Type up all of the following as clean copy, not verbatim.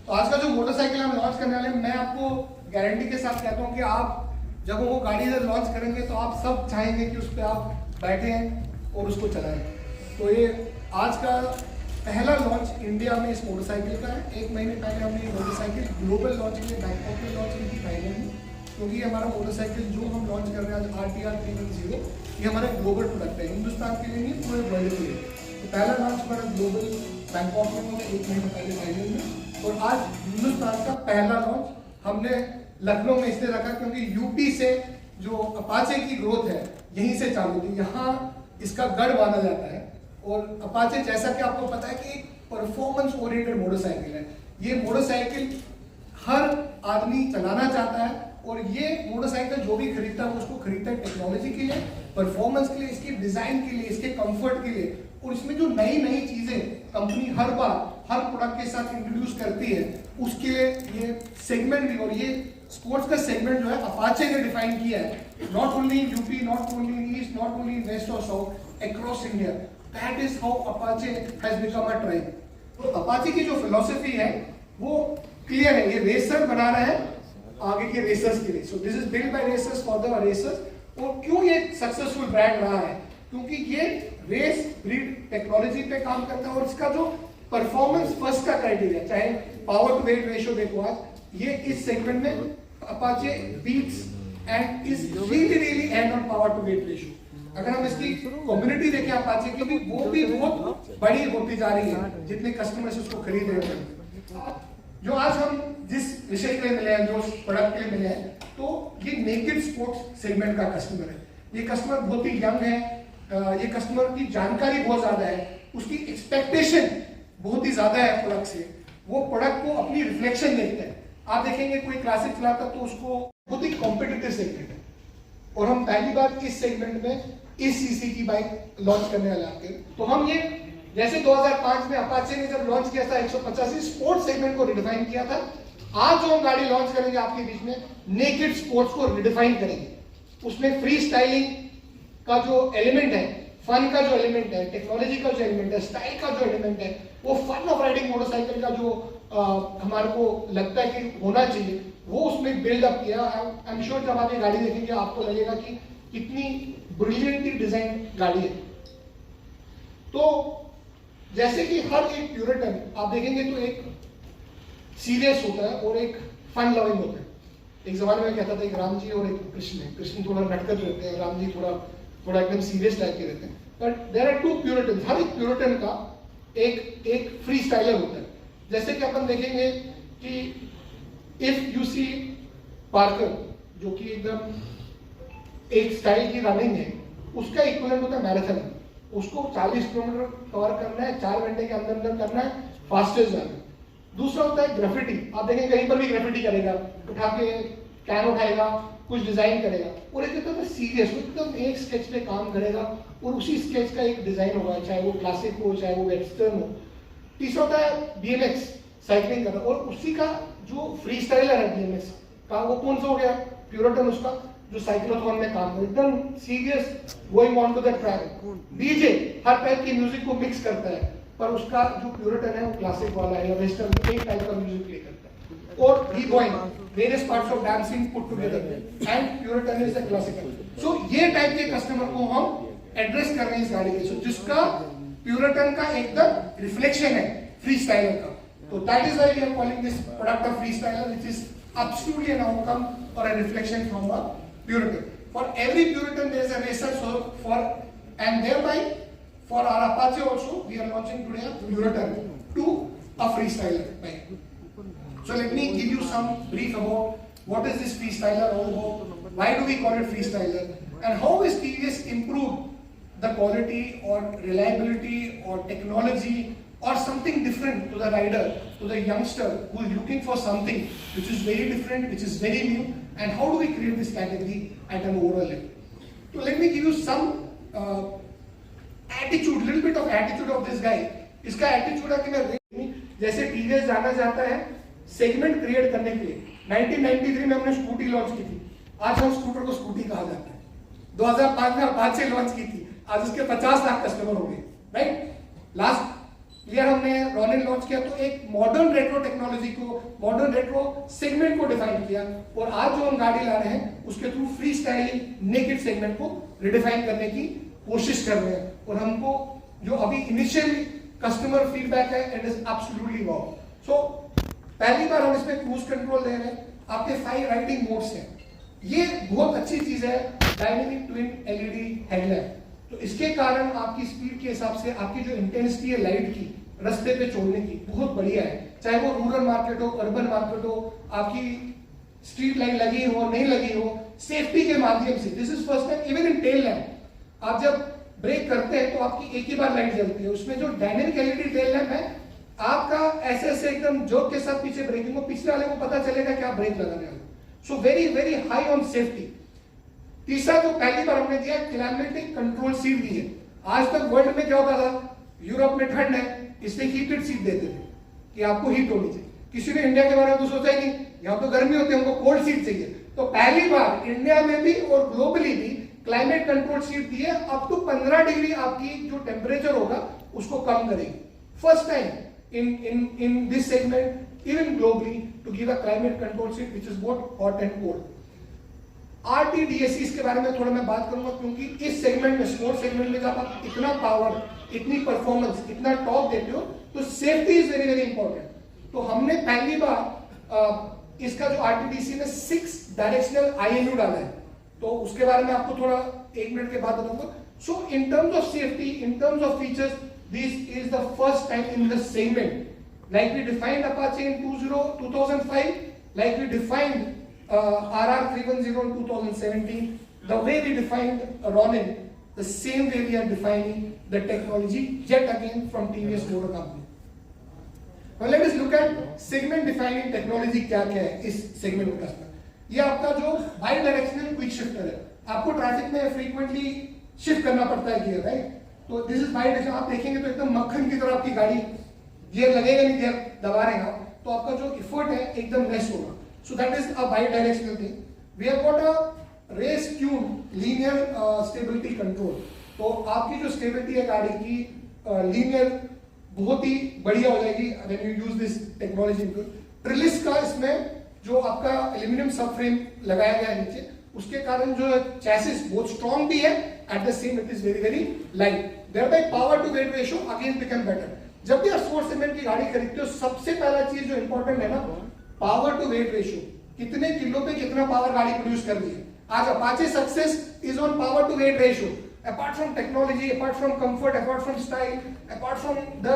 तो आज का जो मोटरसाइकिल हम लॉन्च करने वाले हैं, मैं आपको गारंटी के साथ कहता हूँ कि आप जब वो गाड़ी लॉन्च करेंगे तो आप सब चाहेंगे कि उस पर आप बैठें और उसको चलाएं। तो ये आज का पहला लॉन्च इंडिया में इस मोटरसाइकिल का है। 1 महीने पहले हमने ये मोटरसाइकिल ग्लोबल लॉन्च के लिए बैंकॉक में लॉन्च की थी थाईलैंड में, क्योंकि हमारा मोटरसाइकिल जो हम लॉन्च कर रहे हैं आज RTR 310, ये हमारा ग्लोबल प्रोडक्ट है, हिंदुस्तान के लिए नहीं पूरे वर्ल्ड के लिए। तो पहला लॉन्च हमारा ग्लोबल बैंकॉक में हुआ 1 महीने पहले थाईलैंड में, और आज हिंदुस्तान का पहला लॉन्च हमने लखनऊ में इसलिए रखा क्योंकि यूपी से जो अपाचे की ग्रोथ है यहीं से चालू थी, यहाँ इसका गढ़ माना जाता है। और अपाचे जैसा कि आपको पता है कि एक परफॉर्मेंस ओरिएंटेड मोटरसाइकिल है। ये मोटरसाइकिल हर आदमी चलाना चाहता है, और ये मोटरसाइकिल जो भी खरीदता है वो उसको खरीदता है टेक्नोलॉजी के लिए, परफॉर्मेंस के लिए, इसके डिजाइन के लिए, इसके कंफर्ट के लिए। और इसमें जो नई नई चीजें कंपनी हर बार हर प्रोडक्ट के साथ इंट्रोड्यूस करती है, उसके लिए ये सेगमेंट भी, और ये स्पोर्ट्स का सेगमेंट जो है अपाचे ने डिफाइन किया है, not only in UP, not only in east, not only in west और south, across India. That is how Apache has become a tribe. तो अपाचे की जो फिलॉसफी है वो क्लियर है, ये रेसर बना रहा है आगे के रेसर्स के लिए। So this is build by racers for the racers. और क्यों ये सक्सेसफुल ब्रांड रहा है? क्योंकि ये रेस ब्रीड टेक्नोलॉजी पे काम करता है, और इसका जो परफॉर्मेंस फर्स्ट का क्राइटेरिया, चाहे पावर टू वेट रेशियो देखो आज, ये इस सेगमेंट में Apache beats and is really and on power to weight ratio. अगर हम इसकी कम्युनिटी देखें अपाचे की भी, वो भी बहुत बड़ी होती जा रही है जितने कस्टमर्स उसको खरीद रहे हैं। जो आज हम जिस विषय के लिए मिले हैं, जो प्रोडक्ट के लिए मिले हैं, तो ये नेकेड स्पोर्ट्स सेगमेंट का कस्टमर है। ये कस्टमर बहुत ही यंग है, ये कस्टमर की जानकारी बहुत ज्यादा है, उसकी एक्सपेक्टेशन बहुत ही ज्यादा है प्रोडक्ट से, वो प्रोडक्ट को अपनी रिफ्लेक्शन देखते हैं। आप देखेंगे कोई क्लासिक चलाता तो उसको बहुत ही कॉम्पिटिटिव सेगमेंट है, और हम पहली बार इस सेगमेंट में इस सीसी की बाइक लॉन्च करने वाले आपके। तो हम ये जैसे 2005 में अपाचे ने जब लॉन्च किया था 185 स्पोर्ट्स सेगमेंट को रिडिफाइन किया था, आज जो हम गाड़ी लॉन्च करेंगे आपके बीच में नेकेड स्पोर्ट्स को रिडिफाइन करेंगे। उसमें फ्री स्टाइलिंग का जो एलिमेंट है, फन का जो एलिमेंट है, टेक्नोलॉजी का जो एलिमेंट है, स्टाइल का जो एलिमेंट है, वो फन ऑफ राइडिंग मोटरसाइकिल का जो हमारे को लगता है कि होना चाहिए, वो उसमें बिल्डअप किया। आई एम श्योर जब आप ये गाड़ी देखेंगे आपको लगेगा कि कितनी ब्रिलियंटली डिजाइन गाड़ी है। तो जैसे कि हर एक प्यूरिटन आप देखेंगे तो एक सीरियस होता है और एक फन लविंग होता है। एक जमाने में कहता था एक राम जी और एक कृष्ण है, कृष्ण थोड़ा नटखट रहते हैं, राम जी थोड़ा एकदम सीरियस टाइप के रहते हैं। But there are 2 puritan. हर एक प्यूरिटन का एक फ्री स्टाइलर होता है। जैसे कि अपन देखेंगे कि इफ यू सी पार्कर, जो कि एकदम एक स्टाइल की रनिंग है, उसका इक्विवेलेंट होता है मैराथन। उसको 40 किलोमीटर कवर करना है, 4 घंटे के अंदर अंदर करना है, फास्टेस्ट जाना। दूसरा होता है ग्राफिटी। आप देखें कहीं पर भी ग्राफिटी करेगा, उठा के कैन उठाएगा, कुछ डिजाइन करेगा, और एक होता है सीरियस, एकदम एक स्केच पे काम करेगा और उसी स्केच का एक डिजाइन होगा, चाहे वो क्लासिक हो चाहे वो वेस्टर्न हो। तीसरा होता है BMX, साइकिलिंग करना, और उसी का जो फ्री स्टाइलर है BMX का, वो कौन सा हो गया? प्यूरिटन, उसका जो साइक्लोथॉन में काम करे, एकदम serious, going on to the track. DJ हर टाइप की म्यूजिक को मिक्स करता है, पर उसका जो प्यूरिटन है वो क्लासिक वाला है या वेस्टर्न, एक टाइप का म्यूजिक प्ले करता है। और B-boy, various parts of dancing put together, and puritan is the classical. So ये टाइप के कस्टमर को हम एड्रेस कर रहे हैं इस गाड़ी के, जिसका प्यूरिटन का एकदम रिफ्लेक्शन है फ्री स्टाइलर का। तो that is why we are calling this product a free styler, which is absolutely an outcome or a reflection from a Puritan. For every Puritan there is a racer, so for and thereby for our Apache also we are launching today a Puritan to a freestyler bike. So let me give you some brief about what is this freestyler all about, why do we call it freestyler, and how is TVS improved the quality or reliability or technology or something different to the rider, to the youngster who is looking for something which is very different, which is very new, and how do we create this category at an overall level. So let me give you some attitude, little bit of attitude of this guy. इसका attitude है कि मैं जैसे TVS जाना चाहता है segment create करने के लिए। 1993 में हमने स्कूटी लॉन्च की थी, आज हम स्कूटर को स्कूटी कहा जाता है। 2005 में अपाचे लॉन्च की थी, आज उसके 50 लाख कस्टमर हो गए, राइट? लास्ट ईयर हमने रॉनिन लॉन्च किया तो एक मॉडर्न रेट्रो टेक्नोलॉजी को, मॉडर्न रेट्रो सेगमेंट को डिफाइन किया, और आज जो हम गाड़ी ला रहे हैं उसके through free styling naked segment को रिडिफाइन करने की कोशिश कर रहे हैं। और हमको जो अभी इनिशियल कस्टमर फीडबैक है इट इज एब्सोल्युटली वाव। सो पहली बार हम इसमें क्रूज कंट्रोल दे रहे हैं, आपके 5 राइडिंग मोड्स हैं, ये बहुत अच्छी चीज है। डायनेमिक ट्विन एलईडी हेडलैम्प, तो इसके कारण आपकी स्पीड के हिसाब से आपकी जो इंटेंसिटी है लाइट की रास्ते पे छोड़ने की बहुत बढ़िया है, चाहे वो रूरल मार्केट हो, अर्बन मार्केट हो, आपकी स्ट्रीट लाइट लगी हो नहीं लगी हो, सेफ्टी के माध्यम से। This is first time even in tail lamp, आप जब ब्रेक करते हैं तो आपकी एक ही बार लाइट जलती है, उसमें जो डायनेमिक एलईडी टेल लैम्प है आपका ऐसे एकदम जोक के साथ पीछे ब्रेकिंग हो, पिछले वाले को पता चलेगा कि आप ब्रेक लगाने वाले। So very very high on safety. तीसरा जो पहली बार हमने दिया क्लाइमेटिक कंट्रोल सीट दी है। आज तक वर्ल्ड में क्या होता था, यूरोप में ठंड है इसलिए हीटेड सीट देते थे कि आपको हीट होनी चाहिए, किसी ने इंडिया के बारे में तो सोचा ही नहीं, यहाँ तो गर्मी होती है हमको कोल्ड सीट चाहिए। तो पहली बार इंडिया में भी और ग्लोबली भी क्लाइमेट कंट्रोल सीट दी है, अप टू 15 डिग्री आपकी जो टेम्परेचर होगा उसको कम करेगी। First time in this segment even globally to give a climate control seat which is both hot and cold। RTDSEs के बारे में थोड़ा मैं बात करूंगा, क्योंकि इस सेगमेंट में, स्पोर्ट सेगमेंट में जब आप इतना पावर, इतनी परफॉर्मेंस, इतना टॉप देते हो तो safety is very very important. तो हमने पहली बार इसका जो RTDC में 6 डायरेक्शनल INU डाला है, तो उसके बारे में आपको थोड़ा 1 मिनट के बाद बताऊंगा। So in terms of safety, in terms of features, this is the first time in the segment, like we defined Apache in 2005, like we defined RR 310 in 2017, the way we defined Ronin, the same way we are defining the technology yet again from TVS Motor Company। Now let us look at segment defining technology क्या क्या है इस segment में customer. ये आपका जो by directional quick shifter है, आपको ट्रैफिक में फ्रीक्वेंटली शिफ्ट करना पड़ता है गियर, राइट? तो दिस इज बाई डायरेक्शन। आप देखेंगे तो एकदम मक्खन की तरह आपकी गाड़ी, गियर लगेगा नहीं, गियर दबा रहे हैं आप, तो आपका जो एफर्ट है एकदम लेस होगा। So that is a bidirectional thing. We have got a race tune linear stability control, तो आपकी जो स्टेबिलिटी है गाड़ी की लीनियर बहुत ही बढ़िया हो जाएगी when you use this technology. ट्रिलिस का इसमें जो आपका एल्यूमिनियम सब फ्रेम लगाया गया है नीचे, उसके कारण जो चैसिस बहुत स्ट्रॉन्ग भी है, at the same it is very very light, thereby power to weight ratio again become better. जब भी आप स्पोर्ट्स सेगमेंट की गाड़ी खरीदते हो सबसे पहला चीज जो इंपॉर्टेंट है ना, पावर टू वेट रेशियो, कितने किलो पे कितना पावर गाड़ी प्रोड्यूस कर रही है। आज Apache success is on power to weight ratio. Apart from technology, apart from comfort, apart from style, apart from the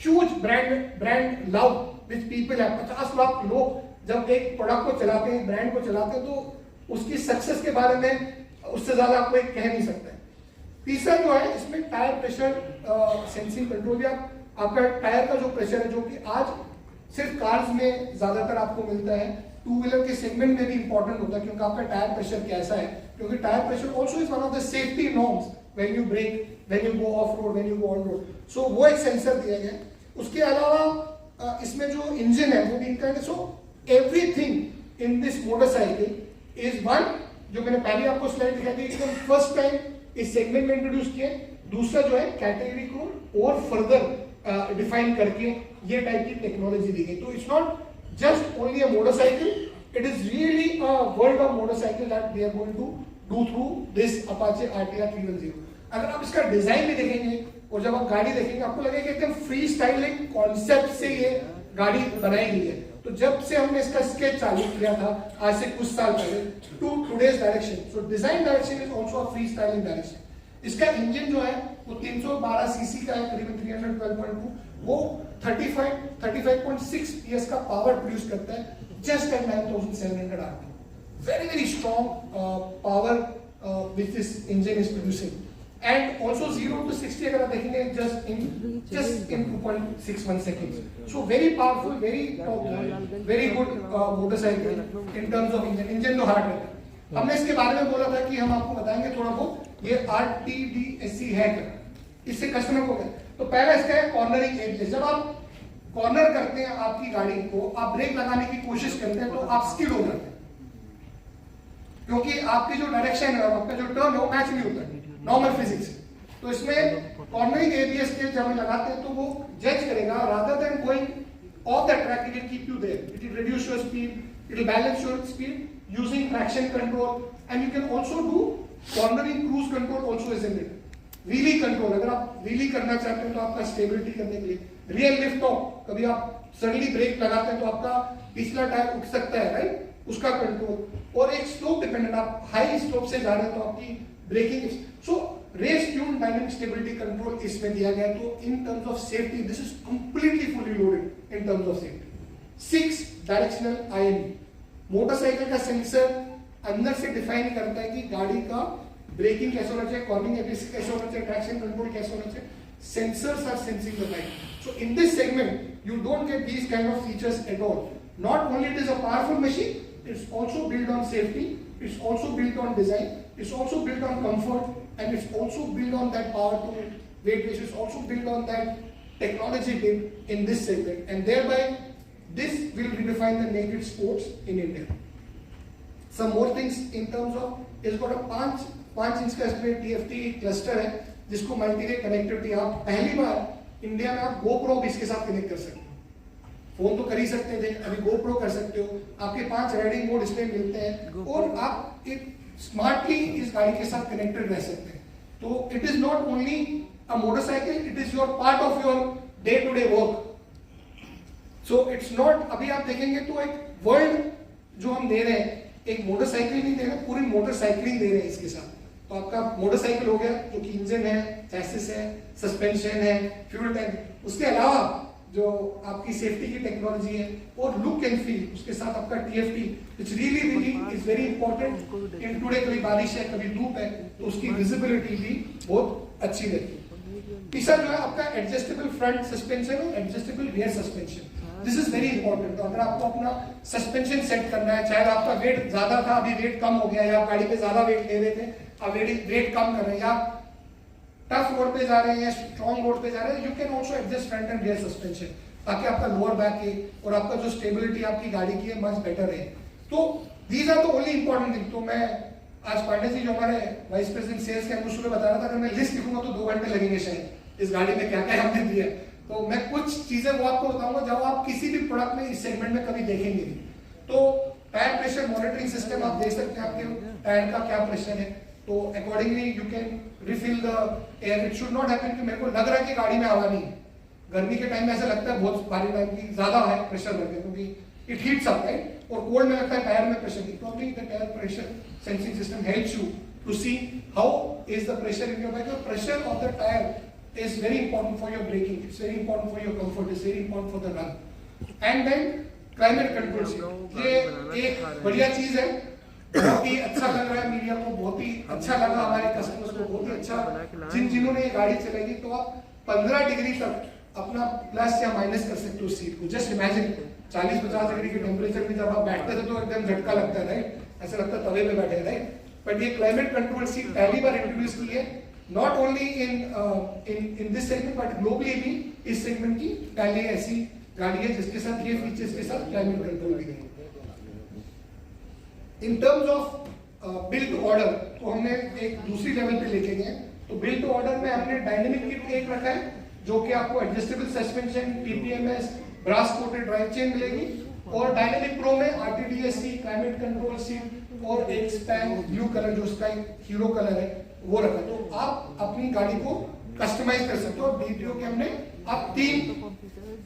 huge brand love which people have. 50 lakh लोग जब एक प्रोडक्ट को चलाते हैं, ब्रांड को चलाते हैं, तो उसकी सक्सेस के बारे में उससे ज्यादा कोई कह नहीं सकता है। तीसरा जो है इसमें टायर प्रेशर सेंसिंग कंट्रोल, या आपका टायर का जो प्रेशर है, जो कि आज सिर्फ कार्स में ज्यादातर आपको मिलता है, टू व्हीलर के सेगमेंट में भी इंपॉर्टेंट होता है, क्योंकि आपका टायर प्रेशर कैसा है, क्योंकि tyre pressure also is one of the safety norms when you brake, when you go off road, when you go on road. So वो एक सेंसर दिया गया। उसके अलावा इसमें जो इंजन है वो भी इंक्लाइंड है। So everything in this motorcycle is one, जो मैंने पहले आपको स्लाइड दिखाई थी, एकदम फर्स्ट टाइम इस सेगमेंट में इंट्रोड्यूस किए। दूसरा जो है कैटेगरी को और फर्दर डिफाइन करके ये टाइप की टेक्नोलॉजी दी गई। तो it's not just only a motorcycle, it is really a world of motorcycle that we are going to do through this Apache RTR 310। अगर आप इसका डिजाइन भी देखेंगे और जब आप गाड़ी देखेंगे आपको लगेगा एकदम फ्री स्टाइलिंग कॉन्सेप्ट से ये गाड़ी बनाई गई है। तो जब से हमने इसका स्केच चालू किया था आज से कुछ साल पहले, to today's direction, so design direction is also a free styling direction. इसका इंजन जो है वो 312 सीसी का है, करीबन 312.2, वो 35.6 PS का पावर प्रोड्यूस करता है, just at 9700 RPM। Very very strong power which this engine is producing, and also 0 to 60 अगर आप देखेंगे just in 2.61 seconds। So very powerful, very top, very good motorcycle in terms of engine. Engine तो hard रहता है। हमने इसके बारे में बोला था कि हम आपको बताएंगे थोड़ा बहुत, ये RTDSE है क्या, इससे कस्टमर को क्या। तो पहला इसका है कॉर्नरिंग एज। जब आप कॉर्नर करते हैं आपकी गाड़ी को, आप ब्रेक लगाने की कोशिश करते हैं तो आप स्किड हो जाते हैं, क्योंकि आपकी जो डायरेक्शन है, आपका जो टर्न है वो मैच नहीं होता है नॉर्मल फिजिक्स। तो इसमें कॉर्नरिंग ABS के जब हम लगाते हैं तो वो जज करेगा, rather than going off the track, it will keep you there. It will reduce your speed, it will balance your speed using traction control, and you can also do cornering cruise control also isn't it. Wheelie control, अगर आप wheelie करना चाहते हैं तो आपका stability करने के लिए, rear lift off, कभी आप सडनली ब्रेक लगाते हैं तो आपका पिछला टायर उठ सकता है, राइट, उसका कंट्रोल, और एक स्लोप डिपेंडेंट, आप हाई स्लोप से जा रहे हैं तो आपकी braking, so race tune dynamic stability control इसमें दिया गया। तो in terms of safety this is completely fully loaded in terms of safety. 6 directional IMU, motorcycle का सेंसर अंदर से डिफाइन करता है कि गाड़ी का ब्रेकिंग कैसे होना चाहिए, कॉर्निंग एबिलिटी कैसे होना चाहिए, ट्रैक्शन कंट्रोल कैसे होना चाहिए। Sensors are sensing the bike. So in this segment, you don't get these kind of features at all. Not only it is a powerful machine, it's also built on safety, it's also built on design, it's also built on comfort, and it's also built on that power to weight ratio, it's also built on that technology built in this segment, and thereby this will redefine the naked sports in India. Some more things in terms of, it's got a 5 inch का इसमें TFT cluster है जिसको मल्टी-रे connectivity, आप पहली बार India में आप GoPro भी इसके साथ कनेक्ट कर सकते हो। फोन तो कर ही सकते थे, अभी GoPro कर सकते हो, आपके 5 राइडिंग मोड इसमें मिलते हैं और आप एक स्मार्टली इस गाड़ी के साथ कनेक्टेड रह सकते हैं। तो it is not only a motorcycle, it is your part of your day to day work. So it's not, अभी आप देखेंगे तो एक वर्ल्ड जो हम दे रहे हैं, एक मोटरसाइकिल नहीं दे रहे, पूरी मोटरसाइकिलिंग दे रहे हैं इसके साथ। तो आपका मोटरसाइकिल हो गया जो कि इंजन है, चैसिस है, सस्पेंशन है, फ्यूल टैंक, उसके अलावा जो आपकी सेफ्टी की टेक्नोलॉजी है और लुक एंड फील, उसके साथ आपका TFT which really is very important in today. कभी बारिश है, कभी धूप है, तो उसकी विजिबिलिटी भी बहुत अच्छी रहती है। तीसरा जो है आपका एडजस्टेबल फ्रंट सस्पेंशन और adjustable rear suspension, this is very important. तो अगर आपको अपना सस्पेंशन सेट करना है, चाहे आपका वेट ज्यादा था, अभी वेट कम हो गया, या आप गाड़ी पे ज्यादा वेट ले रहे थे, अब वेट कम कर रहे हैं, या टफ रोड पे जा रहे हैं, स्ट्रॉन्ग रोड पे जा रहे हैं, you can also adjust front end rear suspension, ताकि आपका लोअर बैक है और आपका जो स्टेबिलिटी आपकी गाड़ी की है मच बेटर है। तो these are the only important thing. तो मैं आज पांडे जी जो हमारे वाइस प्रेसिडेंट सेल्स के मुझे बता रहा था, अगर मैं लिस्ट लिखूंगा तो 2 घंटे लगेंगे शायद इस गाड़ी में क्या क्या हमने दिया। तो मैं कुछ चीजें वो आपको बताऊंगा जब आप किसी भी प्रोडक्ट में इस सेगमेंट में कभी देखेंगे नहीं। तो टायर प्रेशर मॉनिटरिंग सिस्टम आप देख सकते हैं, आपके टायर का क्या प्रेशर है, तो accordingly you can refill the air. It should not happen कि मेरे को लग रहा है कि गाड़ी में हवा नहीं है, गर्मी के टाइम में ऐसा लगता है बहुत भारी टाइम की ज्यादा है प्रेशर बढ़ गया, क्योंकि इट हीट्स अप, राइट, और कोल्ड में लगता है टायर में प्रेशर नहीं। Probably the tyre pressure sensing system helps you to see how is the pressure in your bike. The pressure of the tyre is very important for your braking, it's very important for your comfort, it's very important for the run. And then climate control seat, ये एक बढ़िया चीज है, बहुत ही अच्छा लग रहा है मीडिया को, बहुत ही अच्छा लगा हमारे कस्टमर्स को, बहुत ही अच्छा। जिन्होंने ये गाड़ी चलाई तो आप 15 डिग्री तक अपना प्लस या माइनस कर सकते हो सीट को। जस्ट इमेजिन 40-50 डिग्री के टेम्परेचर में जब आप बैठते थे तो एकदम झटका लगता है, राइट, ऐसा लगता है तवे पे बैठे, राइट। बट ये क्लाइमेट कंट्रोल सीट पहली बार इंट्रोड्यूस की है, not only in this segment but globally भी इस segment की पहले ऐसी गाड़ी है जिसके साथ ये फीचर्स के साथ क्लाइमेट कंट्रोल भी है। In terms of build to order, तो हमने एक दूसरी लेवल पे लेके गए। तो build to order में हमने डायनेमिक किट एक रखा है जो कि आपको adjustable suspension, TPMS, brass coated drive chain मिलेगी, और डायनेमिक प्रो में RTDSC, क्लाइमेट कंट्रोल सीट और एक स्पैन ब्लू कलर जो उसका हीरो कलर है वो रखा। तो आप अपनी गाड़ी को कस्टमाइज कर सकते हो। DTO के हमने आप 3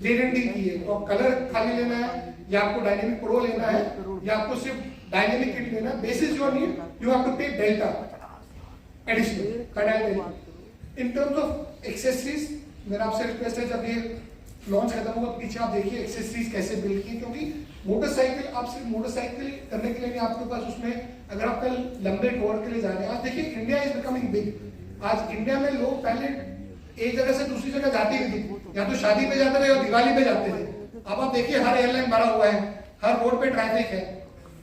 वेरिएंट की है, तो कलर खाली लेना है, या आपको डायनेमिक प्रो लेना है, या आपको सिर्फ डायनेमिक किट लेना है। Basis your need you have to pay delta additional. In terms of accessories मेरा आपसे रिक्वेस्ट है, जब ये लॉन्च खत्म होगा तो पीछे आप देखिए एक्सेसरीज कैसे बिल्ड की, क्योंकि मोटरसाइकिल आप सिर्फ मोटरसाइकिल करने के लिए नहीं, आपके पास उसमें अगर आप कल लंबे टूर के लिए जा रहे हैं। आज देखिए इंडिया इज बिकमिंग बिग। आज इंडिया में लोग पहले एक जगह से दूसरी जगह जाते ही थे, या तो शादी पे जाते थे या दिवाली पे जाते थे। अब आप देखिए हर एयरलाइन भरा हुआ है, हर रोड पे ट्रैफिक है,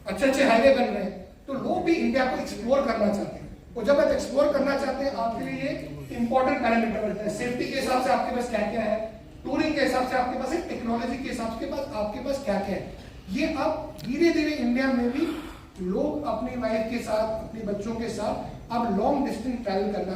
अच्छे अच्छे हाईवे बन रहे हैं, तो लोग भी इंडिया को एक्सप्लोर करना चाहते हैं। और जब आप एक्सप्लोर करना चाहते हैं, आपके लिए ये इंपॉर्टेंट पैरामीटर बनता है। सेफ्टी के हिसाब से आपके पास क्या क्या है, टूरिंग के हिसाब से आपके पास है, टेक्नोलॉजी के हिसाब से आपके पास क्या क्या है। ये अब धीरे धीरे इंडिया में भी लोग अपनी वाइफ के साथ, अपने बच्चों के साथ अब लॉन्ग डिस्टेंस ट्रैवल करना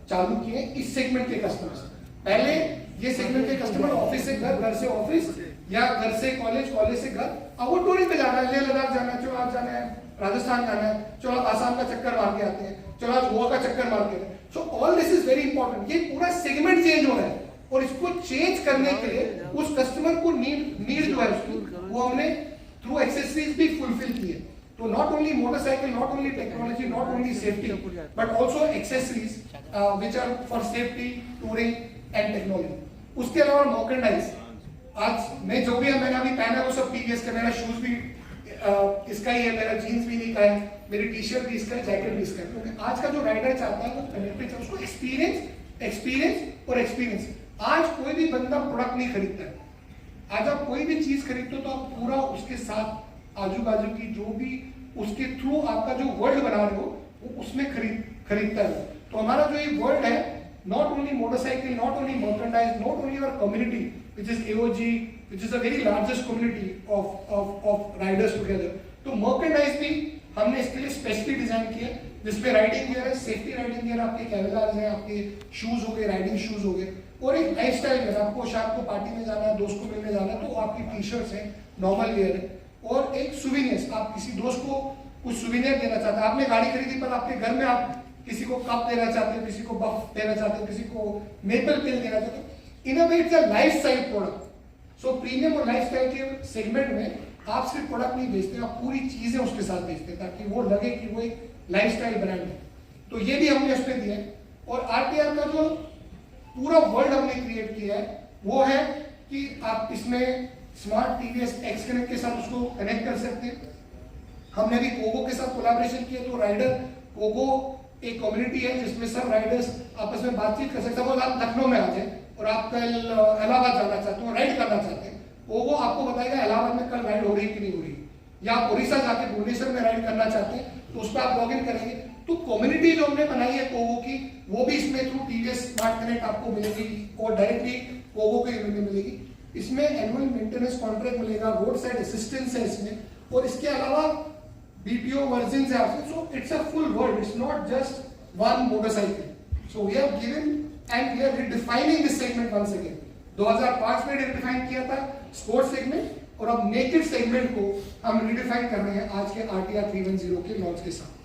चालू किए इस सेगमेंट के कस्टमर्स। पहले ये सेगमेंट के कस्टमर ऑफिस से घर, घर से ऑफिस या घर से कॉलेज, कॉलेज से घर, अब वो टूरिंग पे जाना है, लेह लद्दाख जाना है, चलो आज जाना है, राजस्थान जाना है, चलो आसाम का चक्कर मार के आते हैं, चलो आज गोवा का चक्कर मार के आते हैं। So all this is very important. ये पूरा सेगमेंट चेंज हो रहा है और इसको चेंज करने के लिए उस कस्टमर को नीड जो है उसकी, वो हमने थ्रू एक्सेसरीज भी फुलफिल किए। तो not only motorcycle, not only technology, not only safety, but also accessories which are for safety, touring and technology. उसके अलावा मर्केंडाइज, आज मैं जो भी है मैंने अभी पहना वो सब टीवीएस का, मेरा शूज भी इसका ही है, मेरा जीन्स भी नहीं का है, मेरी टी शर्ट भी इसका है, जैकेट भी इसका है। क्योंकि आज का जो राइडर चाहता है वो कनेक्टेड है, उसको एक्सपीरियंस और एक्सपीरियंस। आज कोई भी बंदा प्रोडक्ट नहीं खरीदता है। आज आप कोई भी चीज खरीदते हो तो आप पूरा उसके साथ आजू बाजू की जो भी उसके थ्रू आपका जो वर्ल्ड बना रहे हो वो उसमें खरीदता है। तो हमारा जो ये वर्ल्ड है, not only motorcycle, not only merchandise, not only our community, which is AOG, which is the very largest community of riders together. तो merchandise भी हमने इसके लिए स्पेशली डिजाइन किया, जिसमें राइडिंग गियर है, सेफ्टी राइडिंग गियर, आपके कैमरास हैं, आपके शूज हो गए, राइडिंग शूज हो गए, और एक लाइफस्टाइल गियर, आपको शाम को पार्टी में जाना है, दोस्त को मिलने जाना है, तो आपकी टी शर्ट्स है, नॉर्मल गियर है, और एक सुविनियर्स, आप किसी दोस्त को कुछ सुविनियर देना चाहते हैं, आपने गाड़ी खरीदी पर आपके घर में आप किसी को कप देना चाहते हो, किसी को बफ देना चाहते हो, किसी को मेपल पेन देना चाहते हो। In a way it's a lifestyle product. So premium और लाइफस्टाइल के सेगमेंट में आप सिर्फ प्रोडक्ट नहीं बेचते, आप पूरी चीजें उसके साथ बेचते हैं ताकि वो लगे कि वो एक लाइफस्टाइल ब्रांड है। तो ये भी हमने उस पर दिया है। और आरटीआर का जो पूरा वर्ल्ड हमने क्रिएट किया है वो है कि आप इसमें स्मार्ट टीवीएस एक्स कनेक्ट के साथ उसको कनेक्ट कर सकते हैं। हमने भी कोगो के साथ कोलैबोरेशन किया, तो राइडर कोगो एक कम्युनिटी है जिसमें सब राइडर्स आपस में बातचीत कर सकते हैं। वो आप लखनऊ में आ जाए और आप कल इलाहाबाद जाना चाहते हो, राइड करना चाहते हैं, वो आपको बताएगा इलाहाबाद में कल राइड हो रही है कि नहीं हो रही। या आप उड़ीसा जाके भुवनेश्वर में राइड करना चाहते हैं तो उस पर आप लॉग इन करेंगे। तो कम्युनिटी जो हमने बनाई है कोगो की, वो भी इसमें थ्रू टीवीएस स्मार्ट कनेक्ट आपको मिलेगी और डायरेक्टली कोगो के यूनिट में मिलेगी। इसमें एनुअल मेंटेनेंस कॉन्ट्रैक्ट मिलेगा, रोड साइड असिस्टेंस है इसमें, और इसके अलावा BPO versions are also, so it's a full world. It's not just one motorcycle. So we have given and we are redefining this segment once again. 2005 में redefine किया था sports segment, और अब नेकेड सेगमेंट को हम redefine कर रहे हैं आज के RTR 310 के लॉन्च के साथ।